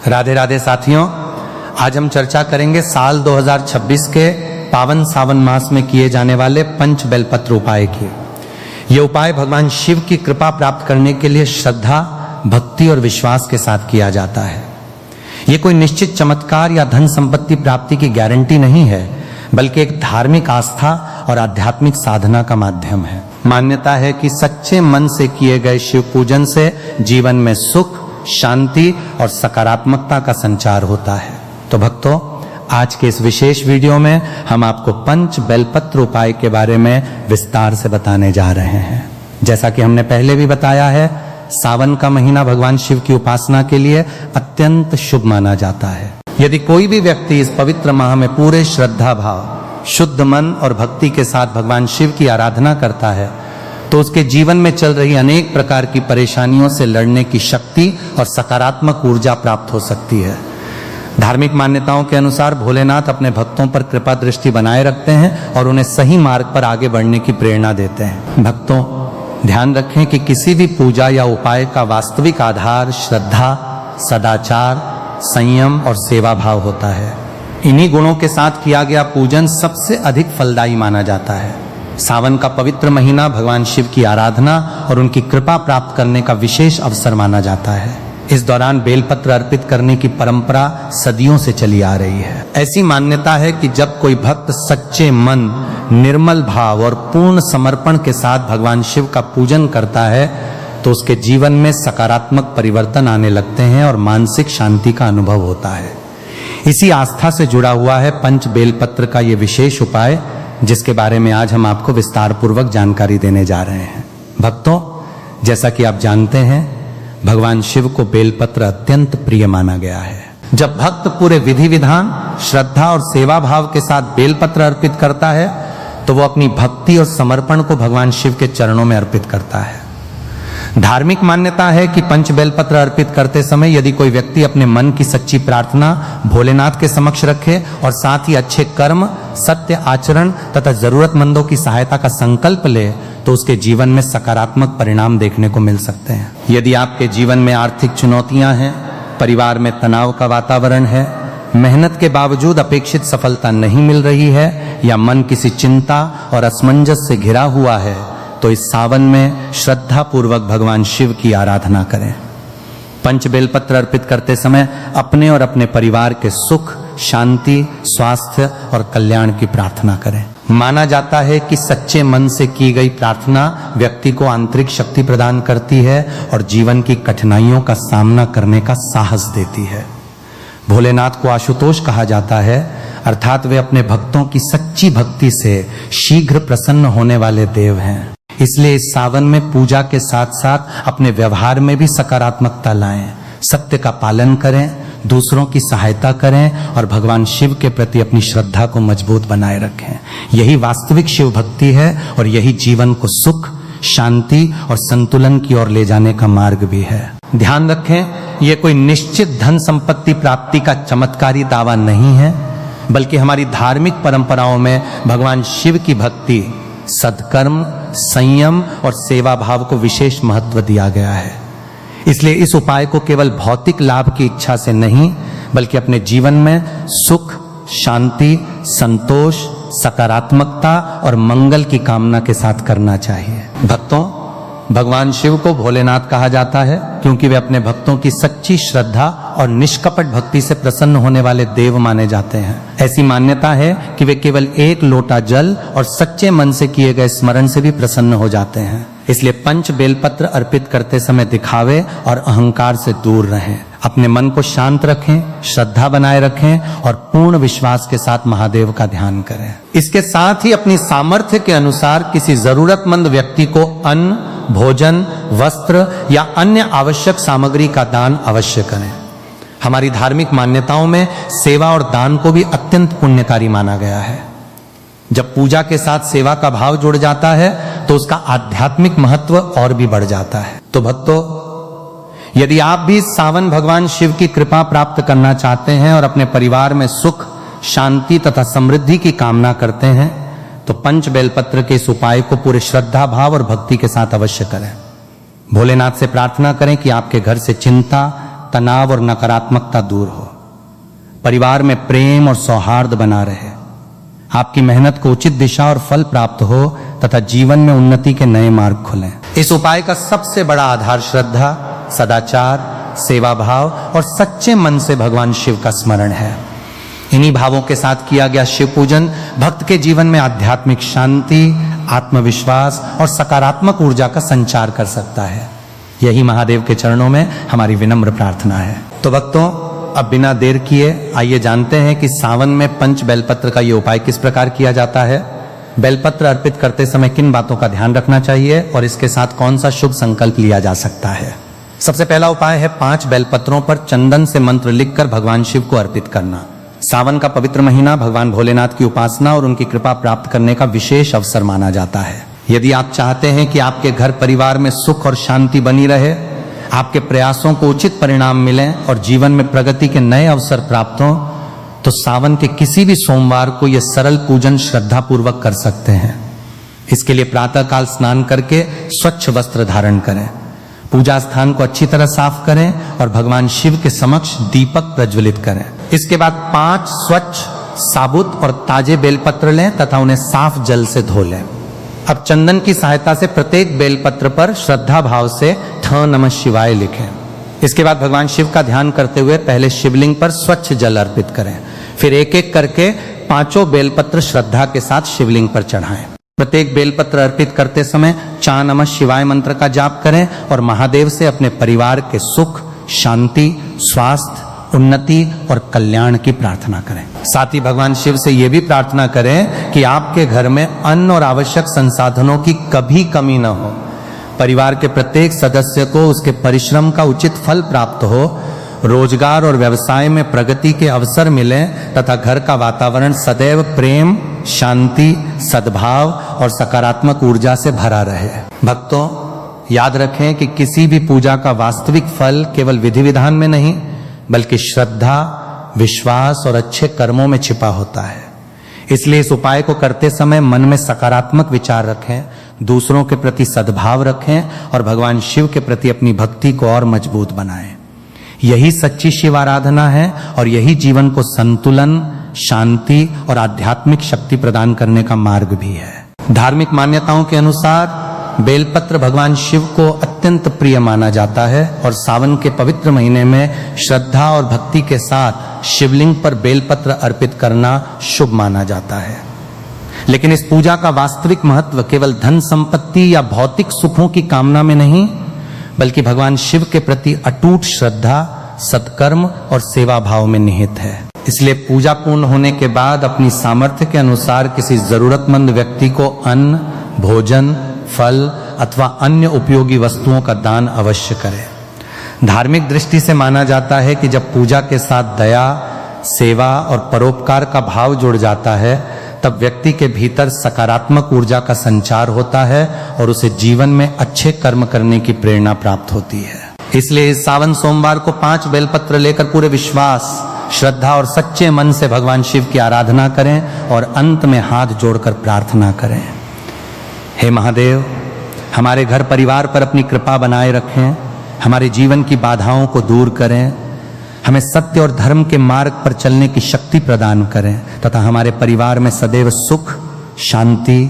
राधे राधे साथियों, आज हम चर्चा करेंगे साल 2026 के पावन सावन मास में किए जाने वाले पंच बेलपत्र उपाय की। ये उपाय भगवान शिव की कृपा प्राप्त करने के लिए श्रद्धा, भक्ति और विश्वास के साथ किया जाता है। ये कोई निश्चित चमत्कार या धन संपत्ति प्राप्ति की गारंटी नहीं है, बल्कि एक धार्मिक आस्था और आध्यात्मिक साधना का माध्यम है। मान्यता है कि सच्चे मन से किए गए शिव पूजन से जीवन में सुख, शांति और सकारात्मकता का संचार होता है। तो भक्तों, आज के इस विशेष वीडियो में हम आपको पंच बेलपत्र उपाय के बारे में विस्तार से बताने जा रहे हैं। जैसा कि हमने पहले भी बताया है, सावन का महीना भगवान शिव की उपासना के लिए अत्यंत शुभ माना जाता है। यदि कोई भी व्यक्ति इस पवित्र माह में पूरे श्रद्धा भाव, शुद्ध मन और भक्ति के साथ भगवान शिव की आराधना करता है, तो उसके जीवन में चल रही अनेक प्रकार की परेशानियों से लड़ने की शक्ति और सकारात्मक ऊर्जा प्राप्त हो सकती है। धार्मिक मान्यताओं के अनुसार भोलेनाथ अपने भक्तों पर कृपा दृष्टि बनाए रखते हैं और उन्हें सही मार्ग पर आगे बढ़ने की प्रेरणा देते हैं। भक्तों, ध्यान रखें कि किसी भी पूजा या उपाय का वास्तविक आधार श्रद्धा, सदाचार, संयम और सेवा भाव होता है। इन्हीं गुणों के साथ किया गया पूजन सबसे अधिक फलदायी माना जाता है। सावन का पवित्र महीना भगवान शिव की आराधना और उनकी कृपा प्राप्त करने का विशेष अवसर माना जाता है। इस दौरान बेलपत्र अर्पित करने की परंपरा सदियों से चली आ रही है। ऐसी मान्यता है कि जब कोई भक्त सच्चे मन, निर्मल भाव और पूर्ण समर्पण के साथ भगवान शिव का पूजन करता है, तो उसके जीवन में सकारात्मक परिवर्तन आने लगते हैं और मानसिक शांति का अनुभव होता है। इसी आस्था से जुड़ा हुआ है पंच बेलपत्र का ये विशेष उपाय, जिसके बारे में आज हम आपको विस्तार पूर्वक जानकारी देने जा रहे हैं। भक्तों, जैसा कि आप जानते हैं, भगवान शिव को बेलपत्र अत्यंत प्रिय माना गया है। जब भक्त पूरे विधि विधान, श्रद्धा और सेवा भाव के साथ बेलपत्र अर्पित करता है, तो वो अपनी भक्ति और समर्पण को भगवान शिव के चरणों में अर्पित करता है। धार्मिक मान्यता है कि पंच बेलपत्र अर्पित करते समय यदि कोई व्यक्ति अपने मन की सच्ची प्रार्थना भोलेनाथ के समक्ष रखे और साथ ही अच्छे कर्म, सत्य आचरण तथा जरूरतमंदों की सहायता का संकल्प ले, तो उसके जीवन में सकारात्मक परिणाम देखने को मिल सकते हैं। यदि आपके जीवन में आर्थिक चुनौतियां हैं, परिवार में तनाव का वातावरण है, मेहनत के बावजूद अपेक्षित सफलता नहीं मिल रही है, या मन किसी चिंता और असमंजस से घिरा हुआ है, तो इस सावन में श्रद्धा पूर्वक भगवान शिव की आराधना करें। पंच बेलपत्र अर्पित करते समय अपने और अपने परिवार के सुख, शांति, स्वास्थ्य और कल्याण की प्रार्थना करें। माना जाता है कि सच्चे मन से की गई प्रार्थना व्यक्ति को आंतरिक शक्ति प्रदान करती है और जीवन की कठिनाइयों का सामना करने का साहस देती है। भोलेनाथ को आशुतोष कहा जाता है, अर्थात वे अपने भक्तों की सच्ची भक्ति से शीघ्र प्रसन्न होने वाले देव हैं। इसलिए इस सावन में पूजा के साथ साथ अपने व्यवहार में भी सकारात्मकता लाएं, सत्य का पालन करें, दूसरों की सहायता करें और भगवान शिव के प्रति अपनी श्रद्धा को मजबूत बनाए रखें। यही वास्तविक शिव भक्ति है और यही जीवन को सुख, शांति और संतुलन की ओर ले जाने का मार्ग भी है। ध्यान रखें, यह कोई निश्चित धन संपत्ति प्राप्ति का चमत्कारी दावा नहीं है, बल्कि हमारी धार्मिक परंपराओं में भगवान शिव की भक्ति, सत्कर्म, संयम और सेवा भाव को विशेष महत्व दिया गया है। इसलिए इस उपाय को केवल भौतिक लाभ की इच्छा से नहीं, बल्कि अपने जीवन में सुख, शांति, संतोष, सकारात्मकता और मंगल की कामना के साथ करना चाहिए। भक्तों, भगवान शिव को भोलेनाथ कहा जाता है क्योंकि वे अपने भक्तों की सच्ची श्रद्धा और निष्कपट भक्ति से प्रसन्न होने वाले देव माने जाते हैं। ऐसी मान्यता है कि वे केवल एक लोटा जल और सच्चे मन से किए गए स्मरण से भी प्रसन्न हो जाते हैं। इसलिए पंच बेलपत्र अर्पित करते समय दिखावे और अहंकार से दूर रहें। अपने मन को शांत रखें, श्रद्धा बनाए रखें और पूर्ण विश्वास के साथ महादेव का ध्यान करें। इसके साथ ही अपनी सामर्थ्य के अनुसार किसी जरूरतमंद व्यक्ति को अन्न, भोजन, वस्त्र या अन्य आवश्यक सामग्री का दान अवश्य करें। हमारी धार्मिक मान्यताओं में सेवा और दान को भी अत्यंत पुण्यकारी माना गया है। जब पूजा के साथ सेवा का भाव जुड़ जाता है, तो उसका आध्यात्मिक महत्व और भी बढ़ जाता है। तो भक्तों, यदि आप भी सावन भगवान शिव की कृपा प्राप्त करना चाहते हैं और अपने परिवार में सुख, शांति तथा समृद्धि की कामना करते हैं, तो पंच बेलपत्र के इस उपाय को पूरे श्रद्धा भाव और भक्ति के साथ अवश्य करें। भोलेनाथ से प्रार्थना करें कि आपके घर से चिंता, तनाव और नकारात्मकता दूर हो, परिवार में प्रेम और सौहार्द बना रहे, आपकी मेहनत को उचित दिशा और फल प्राप्त हो तथा जीवन में उन्नति के नए मार्ग खुलें। इस उपाय का सबसे बड़ा आधार श्रद्धा, सदाचार, सेवा भाव और सच्चे मन से भगवान शिव का स्मरण है। इन्हीं भावों के साथ किया गया शिव पूजन भक्त के जीवन में आध्यात्मिक शांति, आत्मविश्वास और सकारात्मक ऊर्जा का संचार कर सकता है। यही महादेव के चरणों में हमारी विनम्र प्रार्थना है। तो भक्तों, अब बिना देर किए आइए जानते हैं कि सावन में पंच बेलपत्र का ये उपाय किस प्रकार किया जाता है। बेलपत्र अर्पित करते समय किन बातों का ध्यान रखना चाहिए और इसके साथ कौन सा शुभ संकल्प लिया जा सकता है। सबसे पहला उपाय है 5 बेलपत्रों पर चंदन से मंत्र लिखकर भगवान शिव को अर्पित करना। सावन का पवित्र महीना भगवान भोलेनाथ की उपासना और उनकी कृपा प्राप्त करने का विशेष अवसर माना जाता है। यदि आप चाहते हैं कि आपके घर परिवार में सुख और शांति बनी रहे, आपके प्रयासों को उचित परिणाम मिलें और जीवन में प्रगति के नए अवसर प्राप्त हों, तो सावन के किसी भी सोमवार को यह सरल पूजन श्रद्धा पूर्वक कर सकते हैं। इसके लिए प्रातःकाल स्नान करके स्वच्छ वस्त्र धारण करें, पूजा स्थान को अच्छी तरह साफ करें और भगवान शिव के समक्ष दीपक प्रज्वलित करें। इसके बाद 5 स्वच्छ, साबुत और ताजे बेलपत्र लें तथा उन्हें साफ जल से धो लें। अब चंदन की सहायता से प्रत्येक बेलपत्र पर श्रद्धा भाव से ठ नमः शिवाय लिखें। इसके बाद भगवान शिव का ध्यान करते हुए पहले शिवलिंग पर स्वच्छ जल अर्पित करें, फिर एक एक करके 5 बेलपत्र श्रद्धा के साथ शिवलिंग पर चढ़ाएं। प्रत्येक बेलपत्र अर्पित करते समय चा नमः शिवाय मंत्र का जाप करें और महादेव से अपने परिवार के सुख, शांति, स्वास्थ्य, उन्नति और कल्याण की प्रार्थना करें। साथ ही भगवान शिव से यह भी प्रार्थना करें कि आपके घर में अन्न और आवश्यक संसाधनों की कभी कमी न हो, परिवार के प्रत्येक सदस्य को उसके परिश्रम का उचित फल प्राप्त हो, रोजगार और व्यवसाय में प्रगति के अवसर मिलें तथा घर का वातावरण सदैव प्रेम, शांति, सद्भाव और सकारात्मक ऊर्जा से भरा रहे। भक्तों, याद रखें कि किसी भी पूजा का वास्तविक फल केवल विधि विधान में नहीं बल्कि श्रद्धा, विश्वास और अच्छे कर्मों में छिपा होता है। इसलिए इस उपाय को करते समय मन में सकारात्मक विचार रखें, दूसरों के प्रति सद्भाव रखें और भगवान शिव के प्रति अपनी भक्ति को और मजबूत बनाएं। यही सच्ची शिव आराधना है और यही जीवन को संतुलन, शांति और आध्यात्मिक शक्ति प्रदान करने का मार्ग भी है। धार्मिक मान्यताओं के अनुसार बेलपत्र भगवान शिव को अत्यंत प्रिय माना जाता है और सावन के पवित्र महीने में श्रद्धा और भक्ति के साथ शिवलिंग पर बेलपत्र अर्पित करना शुभ माना जाता है। लेकिन इस पूजा का वास्तविक महत्व केवल धन संपत्ति या भौतिक सुखों की कामना में नहीं बल्कि भगवान शिव के प्रति अटूट श्रद्धा, सत्कर्म और सेवा भाव में निहित है। इसलिए पूजा पूर्ण होने के बाद अपनी सामर्थ्य के अनुसार किसी जरूरतमंद व्यक्ति को अन्न, भोजन, फल अथवा अन्य उपयोगी वस्तुओं का दान अवश्य करें। धार्मिक दृष्टि से माना जाता है कि जब पूजा के साथ दया, सेवा और परोपकार का भाव जुड़ जाता है तब व्यक्ति के भीतर सकारात्मक ऊर्जा का संचार होता है और उसे जीवन में अच्छे कर्म करने की प्रेरणा प्राप्त होती है। इसलिए इस सावन सोमवार को 5 बेलपत्र लेकर पूरे विश्वास, श्रद्धा और सच्चे मन से भगवान शिव की आराधना करें और अंत में हाथ जोड़कर प्रार्थना करें। हे महादेव, हमारे घर परिवार पर अपनी कृपा बनाए रखें, हमारे जीवन की बाधाओं को दूर करें, हमें सत्य और धर्म के मार्ग पर चलने की शक्ति प्रदान करें तथा हमारे परिवार में सदैव सुख, शांति,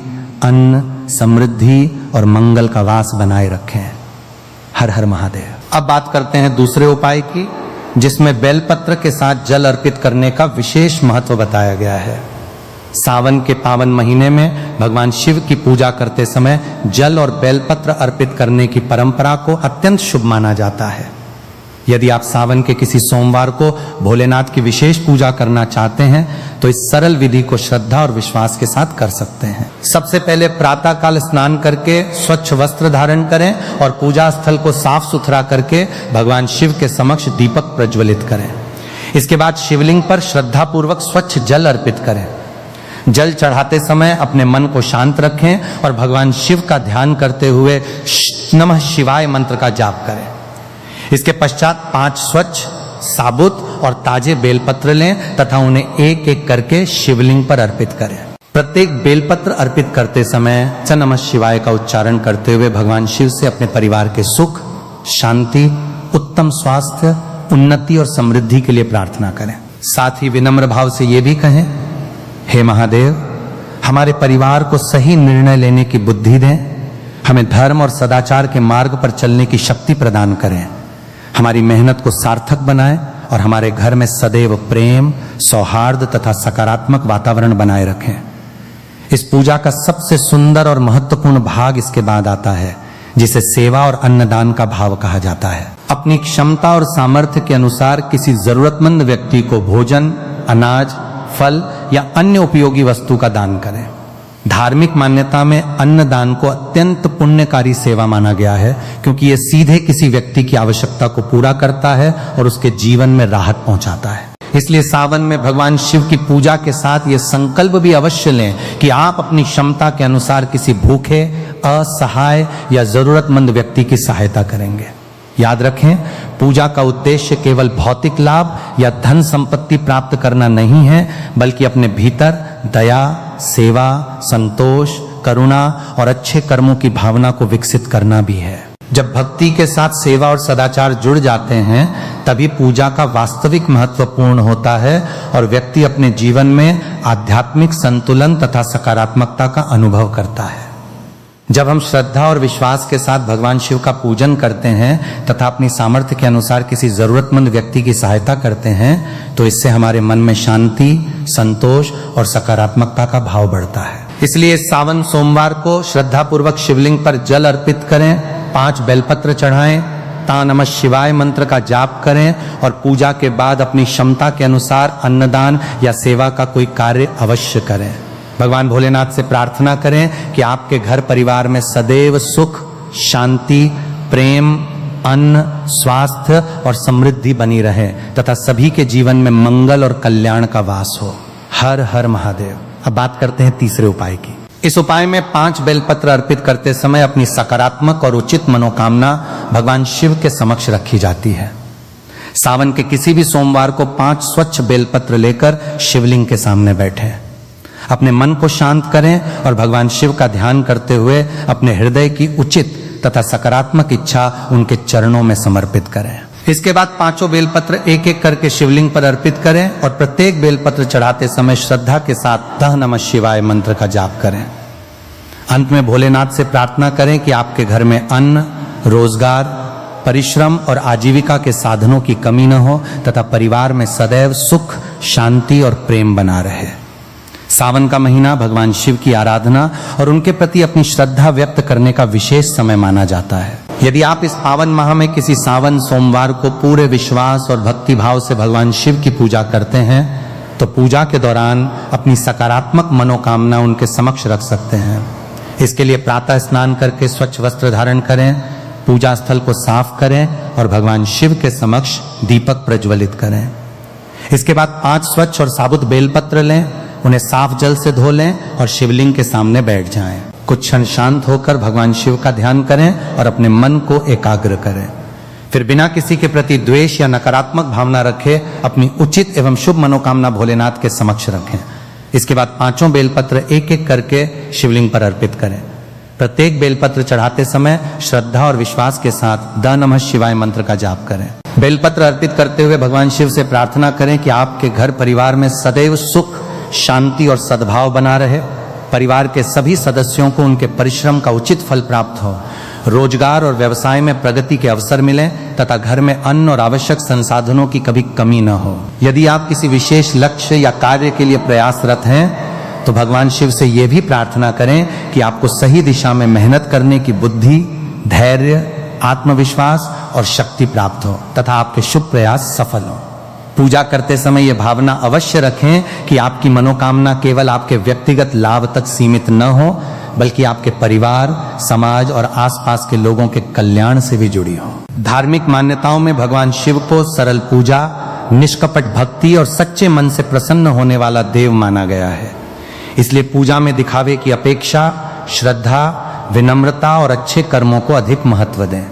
अन्न, समृद्धि और मंगल का वास बनाए रखें। हर हर महादेव। अब बात करते हैं दूसरे उपाय की, जिसमें बेलपत्र के साथ जल अर्पित करने का विशेष महत्व बताया गया है। सावन के पावन महीने में भगवान शिव की पूजा करते समय जल और बेलपत्र अर्पित करने की परंपरा को अत्यंत शुभ माना जाता है। यदि आप सावन के किसी सोमवार को भोलेनाथ की विशेष पूजा करना चाहते हैं तो इस सरल विधि को श्रद्धा और विश्वास के साथ कर सकते हैं। सबसे पहले प्रातःकाल स्नान करके स्वच्छ वस्त्र धारण करें और पूजा स्थल को साफ सुथरा करके भगवान शिव के समक्ष दीपक प्रज्वलित करें। इसके बाद शिवलिंग पर श्रद्धा पूर्वक स्वच्छ जल अर्पित करें। जल चढ़ाते समय अपने मन को शांत रखें और भगवान शिव का ध्यान करते हुए नमः शिवाय मंत्र का जाप करें। इसके पश्चात 5 स्वच्छ, साबुत और ताजे बेलपत्र लें तथा उन्हें एक एक करके शिवलिंग पर अर्पित करें। प्रत्येक बेलपत्र अर्पित करते समय च नमः शिवाय का उच्चारण करते हुए भगवान शिव से अपने परिवार के सुख, शांति, उत्तम स्वास्थ्य, उन्नति और समृद्धि के लिए प्रार्थना करें। साथ ही विनम्र भाव से ये भी कहें, हे महादेव, हमारे परिवार को सही निर्णय लेने की बुद्धि दें, हमें धर्म और सदाचार के मार्ग पर चलने की शक्ति प्रदान करें, हमारी मेहनत को सार्थक बनाएं और हमारे घर में सदैव प्रेम, सौहार्द तथा सकारात्मक वातावरण बनाए रखें। इस पूजा का सबसे सुंदर और महत्वपूर्ण भाग इसके बाद आता है, जिसे सेवा और अन्नदान का भाव कहा जाता है। अपनी क्षमता और सामर्थ्य के अनुसार किसी जरूरतमंद व्यक्ति को भोजन, अनाज, फल या अन्य उपयोगी वस्तु का दान करें। धार्मिक मान्यता में अन्नदान को अत्यंत पुण्यकारी सेवा माना गया है, क्योंकि यह सीधे किसी व्यक्ति की आवश्यकता को पूरा करता है और उसके जीवन में राहत पहुंचाता है। इसलिए सावन में भगवान शिव की पूजा के साथ ये संकल्प भी अवश्य लें कि आप अपनी क्षमता के अनुसार किसी भूखे, असहाय या जरूरतमंद व्यक्ति की सहायता करेंगे। याद रखें, पूजा का उद्देश्य केवल भौतिक लाभ या धन संपत्ति प्राप्त करना नहीं है, बल्कि अपने भीतर दया, सेवा, संतोष, करुणा और अच्छे कर्मों की भावना को विकसित करना भी है। जब भक्ति के साथ सेवा और सदाचार जुड़ जाते हैं, तभी पूजा का वास्तविक महत्व पूर्ण होता है और व्यक्ति अपने जीवन में आध्यात्मिक संतुलन तथा सकारात्मकता का अनुभव करता है। जब हम श्रद्धा और विश्वास के साथ भगवान शिव का पूजन करते हैं तथा अपनी सामर्थ्य के अनुसार किसी जरूरतमंद व्यक्ति की सहायता करते हैं, तो इससे हमारे मन में शांति, संतोष और सकारात्मकता का भाव बढ़ता है। इसलिए सावन सोमवार को श्रद्धा पूर्वक शिवलिंग पर जल अर्पित करें, 5 बेलपत्र चढ़ाएं, ता नमः शिवाय मंत्र का जाप करें और पूजा के बाद अपनी क्षमता के अनुसार अन्नदान या सेवा का कोई कार्य अवश्य करें। भगवान भोलेनाथ से प्रार्थना करें कि आपके घर परिवार में सदैव सुख, शांति, प्रेम, अन्न, स्वास्थ्य और समृद्धि बनी रहे तथा सभी के जीवन में मंगल और कल्याण का वास हो। हर हर महादेव। अब बात करते हैं तीसरे उपाय की। इस उपाय में 5 बेलपत्र अर्पित करते समय अपनी सकारात्मक और उचित मनोकामना भगवान शिव के समक्ष रखी जाती है। सावन के किसी भी सोमवार को 5 स्वच्छ बेलपत्र लेकर शिवलिंग के सामने बैठें। अपने मन को शांत करें और भगवान शिव का ध्यान करते हुए अपने हृदय की उचित तथा सकारात्मक इच्छा उनके चरणों में समर्पित करें। इसके बाद 5 बेलपत्र एक एक करके शिवलिंग पर अर्पित करें और प्रत्येक बेलपत्र चढ़ाते समय श्रद्धा के साथ तह नमः शिवाय मंत्र का जाप करें। अंत में भोलेनाथ से प्रार्थना करें कि आपके घर में अन्न, रोजगार, परिश्रम और आजीविका के साधनों की कमी न हो तथा परिवार में सदैव सुख, शांति और प्रेम बना रहे। सावन का महीना भगवान शिव की आराधना और उनके प्रति अपनी श्रद्धा व्यक्त करने का विशेष समय माना जाता है। यदि आप इस पावन माह में किसी सावन सोमवार को पूरे विश्वास और भक्ति भाव से भगवान शिव की पूजा करते हैं, तो पूजा के दौरान अपनी सकारात्मक मनोकामना उनके समक्ष रख सकते हैं। इसके लिए प्रातः स्नान करके स्वच्छ वस्त्र धारण करें, पूजा स्थल को साफ करें और भगवान शिव के समक्ष दीपक प्रज्वलित करें। इसके बाद 5 स्वच्छ और साबुत बेलपत्र लें, उन्हें साफ जल से धो लें और शिवलिंग के सामने बैठ जाएं। कुछ क्षण शांत होकर भगवान शिव का ध्यान करें और अपने मन को एकाग्र करें। फिर बिना किसी के प्रति द्वेष या नकारात्मक भावना रखे अपनी उचित एवं शुभ मनोकामना भोलेनाथ के समक्ष रखें। इसके बाद 5 बेलपत्र एक एक करके शिवलिंग पर अर्पित करें। प्रत्येक बेलपत्र चढ़ाते समय श्रद्धा और विश्वास के साथ द नमः शिवाय मंत्र का जाप करें। बेलपत्र अर्पित करते हुए भगवान शिव से प्रार्थना करें कि आपके घर परिवार में सदैव सुख, शांति और सद्भाव बना रहे, परिवार के सभी सदस्यों को उनके परिश्रम का उचित फल प्राप्त हो, रोजगार और व्यवसाय में प्रगति के अवसर मिले तथा घर में अन्न और आवश्यक संसाधनों की कभी कमी न हो। यदि आप किसी विशेष लक्ष्य या कार्य के लिए प्रयासरत हैं, तो भगवान शिव से यह भी प्रार्थना करें कि आपको सही दिशा में मेहनत करने की बुद्धि, धैर्य, आत्मविश्वास और शक्ति प्राप्त हो तथा आपके शुभ प्रयास सफल हो। पूजा करते समय यह भावना अवश्य रखें कि आपकी मनोकामना केवल आपके व्यक्तिगत लाभ तक सीमित न हो, बल्कि आपके परिवार, समाज और आसपास के लोगों के कल्याण से भी जुड़ी हो। धार्मिक मान्यताओं में भगवान शिव को सरल पूजा, निष्कपट भक्ति और सच्चे मन से प्रसन्न होने वाला देव माना गया है। इसलिए पूजा में दिखावे की अपेक्षा श्रद्धा, विनम्रता और अच्छे कर्मों को अधिक महत्व दें।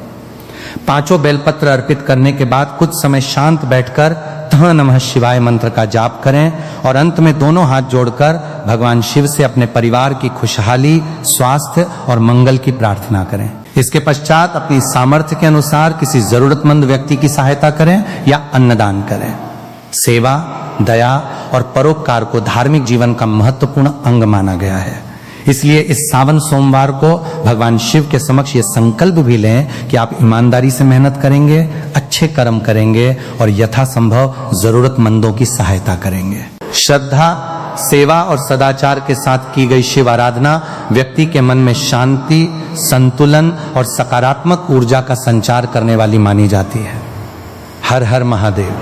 5 बेलपत्र अर्पित करने के बाद कुछ समय शांत बैठकर तह नमः शिवाय मंत्र का जाप करें और अंत में दोनों हाथ जोड़कर भगवान शिव से अपने परिवार की खुशहाली, स्वास्थ्य और मंगल की प्रार्थना करें। इसके पश्चात अपनी सामर्थ्य के अनुसार किसी जरूरतमंद व्यक्ति की सहायता करें या अन्नदान करें। सेवा, दया और परोपकार को धार्मिक जीवन का महत्वपूर्ण अंग माना गया है। इसलिए इस सावन सोमवार को भगवान शिव के समक्ष ये संकल्प भी लें कि आप ईमानदारी से मेहनत करेंगे, अच्छे कर्म करेंगे और यथासंभव जरूरतमंदों की सहायता करेंगे। श्रद्धा, सेवा और सदाचार के साथ की गई शिव आराधना व्यक्ति के मन में शांति, संतुलन और सकारात्मक ऊर्जा का संचार करने वाली मानी जाती है। हर हर महादेव।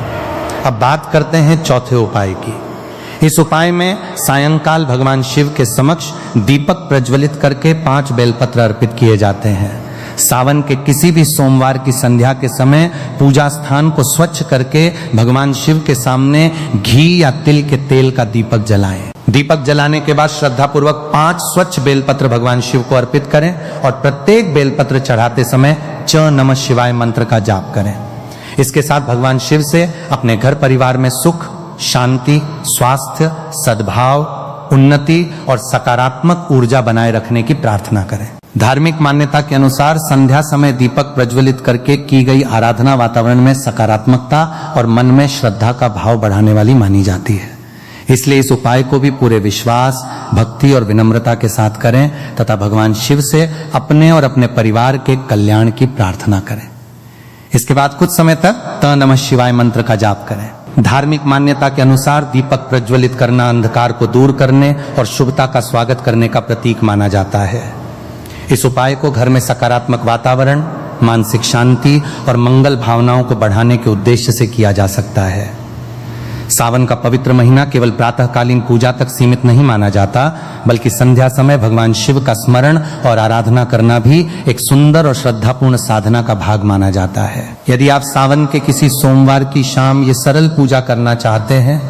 अब बात करते हैं चौथे उपाय की। इस उपाय में सायंकाल भगवान शिव के समक्ष दीपक प्रज्वलित करके 5 बेलपत्र अर्पित किए जाते हैं। सावन के किसी भी सोमवार की संध्या के समय पूजा स्थान को स्वच्छ करके भगवान शिव के सामने घी या तिल के तेल का दीपक जलाएं। दीपक जलाने के बाद श्रद्धा पूर्वक 5 स्वच्छ बेलपत्र भगवान शिव को अर्पित करें और प्रत्येक बेलपत्र चढ़ाते समय च नमः शिवाय मंत्र का जाप करें। इसके साथ भगवान शिव से अपने घर परिवार में सुख, शांति, स्वास्थ्य, सद्भाव, उन्नति और सकारात्मक ऊर्जा बनाए रखने की प्रार्थना करें। धार्मिक मान्यता के अनुसार संध्या समय दीपक प्रज्वलित करके की गई आराधना वातावरण में सकारात्मकता और मन में श्रद्धा का भाव बढ़ाने वाली मानी जाती है। इसलिए इस उपाय को भी पूरे विश्वास, भक्ति और विनम्रता के साथ करें तथा भगवान शिव से अपने और अपने परिवार के कल्याण की प्रार्थना करें। इसके बाद कुछ समय तक त नमः शिवाय मंत्र का जाप करें। धार्मिक मान्यता के अनुसार दीपक प्रज्वलित करना अंधकार को दूर करने और शुभता का स्वागत करने का प्रतीक माना जाता है। इस उपाय को घर में सकारात्मक वातावरण, मानसिक शांति और मंगल भावनाओं को बढ़ाने के उद्देश्य से किया जा सकता है। सावन का पवित्र महीना केवल प्रातःकालीन पूजा तक सीमित नहीं माना जाता, बल्कि संध्या समय भगवान शिव का स्मरण और आराधना करना भी एक सुंदर और श्रद्धापूर्ण साधना का भाग माना जाता है। यदि आप सावन के किसी सोमवार की शाम ये सरल पूजा करना चाहते हैं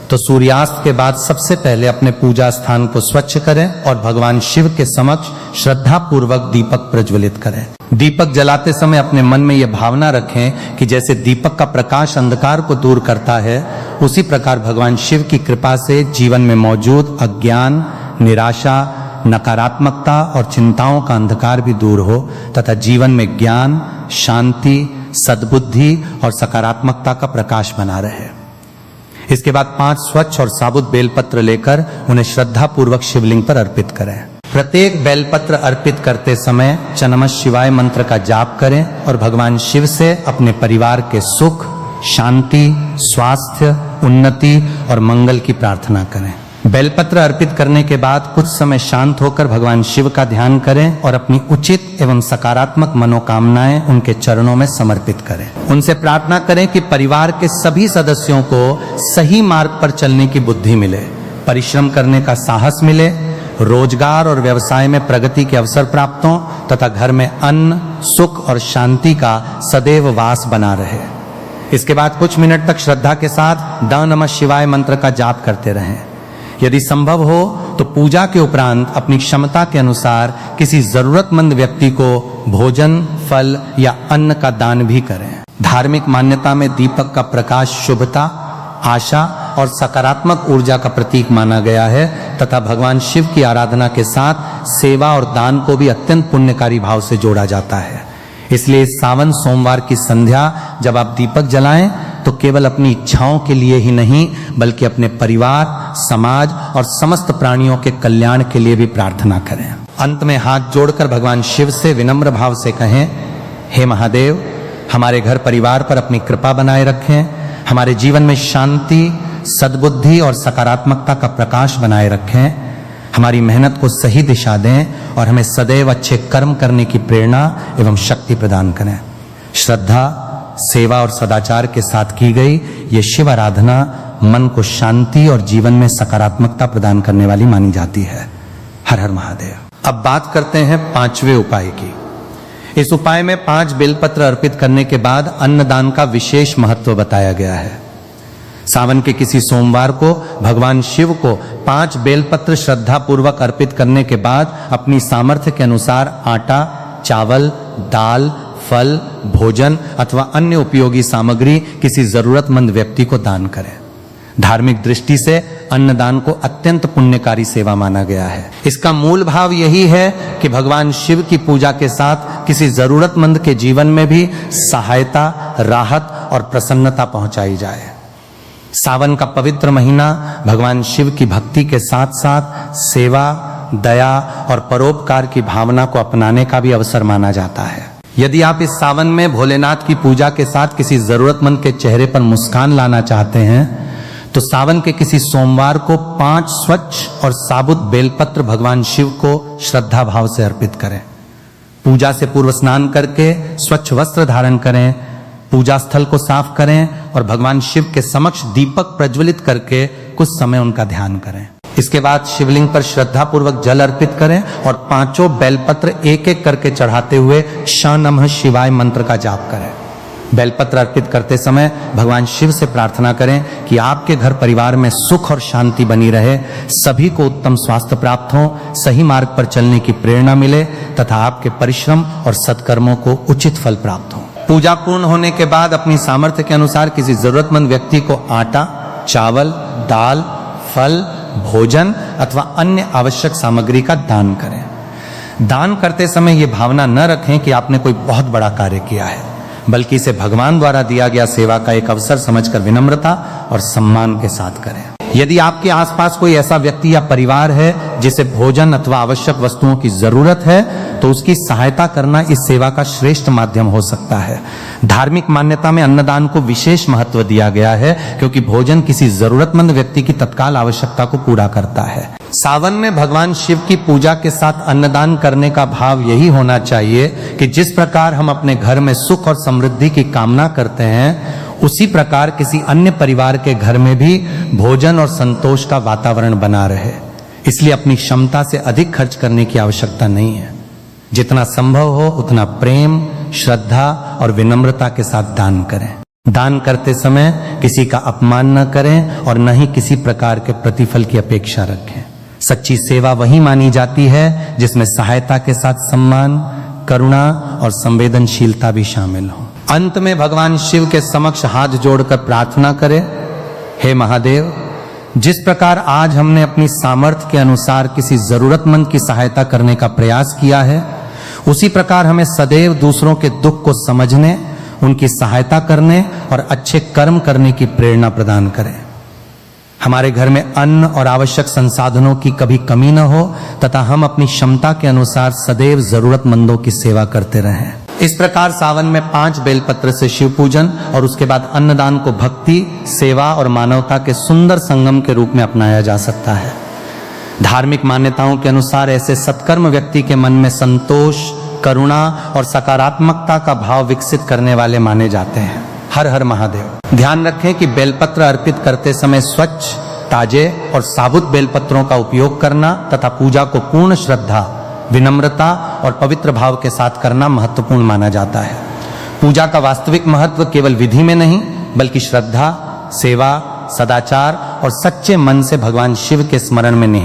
तो सूर्यास्त के बाद सबसे पहले अपने पूजा स्थान को स्वच्छ करें और भगवान शिव के समक्ष श्रद्धा पूर्वक दीपक प्रज्वलित करें। दीपक जलाते समय अपने मन में यह भावना रखें कि जैसे दीपक का प्रकाश अंधकार को दूर करता है, उसी प्रकार भगवान शिव की कृपा से जीवन में मौजूद अज्ञान, निराशा, नकारात्मकता और चिंताओं का अंधकार भी दूर हो तथा जीवन में ज्ञान, शांति, सद्बुद्धि और सकारात्मकता का प्रकाश बना रहे। इसके बाद 5 स्वच्छ और साबुत बेलपत्र लेकर उन्हें श्रद्धा पूर्वक शिवलिंग पर अर्पित करें। प्रत्येक बेलपत्र अर्पित करते समय च नमः शिवाय मंत्र का जाप करें और भगवान शिव से अपने परिवार के सुख, शांति, स्वास्थ्य, उन्नति और मंगल की प्रार्थना करें। बेलपत्र अर्पित करने के बाद कुछ समय शांत होकर भगवान शिव का ध्यान करें और अपनी उचित एवं सकारात्मक मनोकामनाएं उनके चरणों में समर्पित करें। उनसे प्रार्थना करें कि परिवार के सभी सदस्यों को सही मार्ग पर चलने की बुद्धि मिले, परिश्रम करने का साहस मिले, रोजगार और व्यवसाय में प्रगति के अवसर प्राप्त हों तथा घर में अन्न, सुख और शांति का सदैव वास बना रहे। इसके बाद कुछ मिनट तक श्रद्धा के साथ द नमः शिवाय मंत्र का जाप करते रहें। यदि संभव हो तो पूजा के उपरांत अपनी क्षमता के अनुसार किसी जरूरतमंद व्यक्ति को भोजन, फल या अन्न का दान भी करें। धार्मिक मान्यता में दीपक का प्रकाश शुभता, आशा और सकारात्मक ऊर्जा का प्रतीक माना गया है तथा भगवान शिव की आराधना के साथ सेवा और दान को भी अत्यंत पुण्यकारी भाव से जोड़ा जाता है। इसलिए इस सावन सोमवार की संध्या जब आप दीपक जलाएं तो केवल अपनी इच्छाओं के लिए ही नहीं बल्कि अपने परिवार, समाज और समस्त प्राणियों के कल्याण के लिए भी प्रार्थना करें। अंत में हाथ जोड़कर भगवान शिव से विनम्र भाव से कहें, हे महादेव, हमारे घर परिवार पर अपनी कृपा बनाए रखें, हमारे जीवन में शांति, सद्बुद्धि और सकारात्मकता का प्रकाश बनाए रखें, हमारी मेहनत को सही दिशा दें और हमें सदैव अच्छे कर्म करने की प्रेरणा एवं शक्ति प्रदान करें। श्रद्धा, सेवा और सदाचार के साथ की गई ये शिव आराधना मन को शांति और जीवन में सकारात्मकता प्रदान करने वाली मानी जाती है। हर हर महादेव। अब बात करते हैं 5वें उपाय की। इस उपाय में 5 बेलपत्र अर्पित करने के बाद अन्नदान का विशेष महत्व बताया गया है। सावन के किसी सोमवार को भगवान शिव को 5 बेलपत्र श्रद्धा पूर्वक अर्पित करने के बाद अपनी सामर्थ्य के अनुसार आटा, चावल, दाल, फल, भोजन अथवा अन्य उपयोगी सामग्री किसी जरूरतमंद व्यक्ति को दान करें। धार्मिक दृष्टि से अन्नदान को अत्यंत पुण्यकारी सेवा माना गया है। इसका मूल भाव यही है कि भगवान शिव की पूजा के साथ किसी जरूरतमंद के जीवन में भी सहायता, राहत और प्रसन्नता पहुंचाई जाए। सावन का पवित्र महीना भगवान शिव की भक्ति के साथ साथ सेवा, दया और परोपकार की भावना को अपनाने का भी अवसर माना जाता है। यदि आप इस सावन में भोलेनाथ की पूजा के साथ किसी जरूरतमंद के चेहरे पर मुस्कान लाना चाहते हैं तो सावन के किसी सोमवार को 5 स्वच्छ और साबुत बेलपत्र भगवान शिव को श्रद्धा भाव से अर्पित करें। पूजा से पूर्व स्नान करके स्वच्छ वस्त्र धारण करें, पूजा स्थल को साफ करें और भगवान शिव के समक्ष दीपक प्रज्वलित करके कुछ समय उनका ध्यान करें। इसके बाद शिवलिंग पर श्रद्धा पूर्वक जल अर्पित करें और 5 बेलपत्र एक एक करके चढ़ाते हुए श नमः शिवाय मंत्र का जाप करें। बेलपत्र अर्पित करते समय भगवान शिव से प्रार्थना करें कि आपके घर परिवार में सुख और शांति बनी रहे, सभी को उत्तम स्वास्थ्य प्राप्त हो, सही मार्ग पर चलने की प्रेरणा मिले तथा आपके परिश्रम और सत्कर्मों को उचित फल प्राप्त हो। पूजा पूर्ण होने के बाद अपनी सामर्थ्य के अनुसार किसी जरूरतमंद व्यक्ति को आटा, चावल, दाल, फल, भोजन अथवा अन्य आवश्यक सामग्री का दान करें। दान करते समय यह भावना न रखें कि आपने कोई बहुत बड़ा कार्य किया है, बल्कि इसे भगवान द्वारा दिया गया सेवा का एक अवसर समझकर विनम्रता और सम्मान के साथ करें। यदि आपके आसपास कोई ऐसा व्यक्ति या परिवार है जिसे भोजन अथवा आवश्यक वस्तुओं की जरूरत है तो उसकी सहायता करना इस सेवा का श्रेष्ठ माध्यम हो सकता है। धार्मिक मान्यता में अन्नदान को विशेष महत्व दिया गया है क्योंकि भोजन किसी जरूरतमंद व्यक्ति की तत्काल आवश्यकता को पूरा करता है। सावन में भगवान शिव की पूजा के साथ अन्नदान करने का भाव यही होना चाहिए कि जिस प्रकार हम अपने घर में सुख और समृद्धि की कामना करते हैं उसी प्रकार किसी अन्य परिवार के घर में भी भोजन और संतोष का वातावरण बना रहे। इसलिए अपनी क्षमता से अधिक खर्च करने की आवश्यकता नहीं है। जितना संभव हो उतना प्रेम, श्रद्धा और विनम्रता के साथ दान करें। दान करते समय किसी का अपमान न करें और न ही किसी प्रकार के प्रतिफल की अपेक्षा रखें। सच्ची सेवा वही मानी जाती है जिसमें सहायता के साथ सम्मान, करुणा और संवेदनशीलता भी शामिल हो। अंत में भगवान शिव के समक्ष हाथ जोड़कर प्रार्थना करें, हे महादेव, जिस प्रकार आज हमने अपनी सामर्थ्य के अनुसार किसी जरूरतमंद की सहायता करने का प्रयास किया है, उसी प्रकार हमें सदैव दूसरों के दुख को समझने, उनकी सहायता करने और अच्छे कर्म करने की प्रेरणा प्रदान करें। हमारे घर में अन्न और आवश्यक संसाधनों की कभी कमी न हो तथा हम अपनी क्षमता के अनुसार सदैव जरूरतमंदों की सेवा करते रहें। इस प्रकार सावन में 5 बेलपत्र से शिव पूजन और उसके बाद अन्नदान को भक्ति, सेवा और मानवता के सुंदर संगम के रूप में अपनाया जा सकता है। धार्मिक मान्यताओं के अनुसार ऐसे सत्कर्म व्यक्ति के मन में संतोष, करुणा और सकारात्मकता का भाव विकसित करने वाले माने जाते हैं। हर हर महादेव। ध्यान रखें कि बेलपत्र अर्पित करते समय स्वच्छ, ताजे और साबुत बेलपत्रों का उपयोग करना तथा पूजा को पूर्ण श्रद्धा, विनम्रता और पवित्र भाव के साथ करना महत्वपूर्ण माना जाता है। पूजा का वास्तविक महत्व केवल विधि में नहीं बल्कि श्रद्धा, सेवा, सदाचार और सच्चे मन से भगवान शिव के स्मरण में निहित